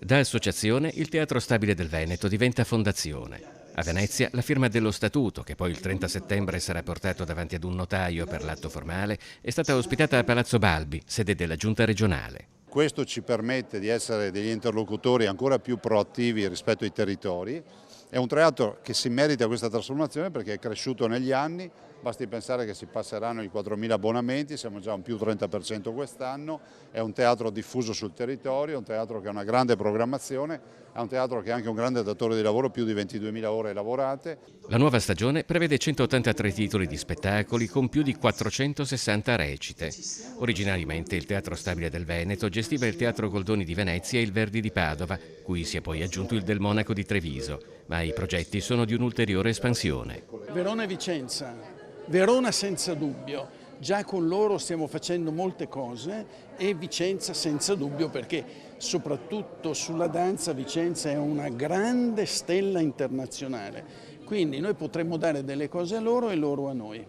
Da associazione, il Teatro Stabile del Veneto diventa fondazione. A Venezia la firma dello statuto, che poi il 30 settembre sarà portato davanti ad un notaio per l'atto formale, è stata ospitata a Palazzo Balbi, sede della Giunta regionale. Questo ci permette di essere degli interlocutori ancora più proattivi rispetto ai territori. È un teatro che si merita questa trasformazione perché è cresciuto negli anni, basti pensare che si passeranno i 4.000 abbonamenti, siamo già a un più 30% quest'anno, è un teatro diffuso sul territorio, è un teatro che ha una grande programmazione, è un teatro che è anche un grande datore di lavoro, più di 22.000 ore lavorate. La nuova stagione prevede 183 titoli di spettacoli con più di 460 recite. Originariamente il Teatro Stabile del Veneto gestiva il Teatro Goldoni di Venezia e il Verdi di Padova, cui si è poi aggiunto il Del Monaco di Treviso, ma i progetti sono di un'ulteriore espansione. Verona e Vicenza, Verona senza dubbio, già con loro stiamo facendo molte cose e Vicenza senza dubbio perché soprattutto sulla danza Vicenza è una grande stella internazionale, quindi noi potremmo dare delle cose a loro e loro a noi.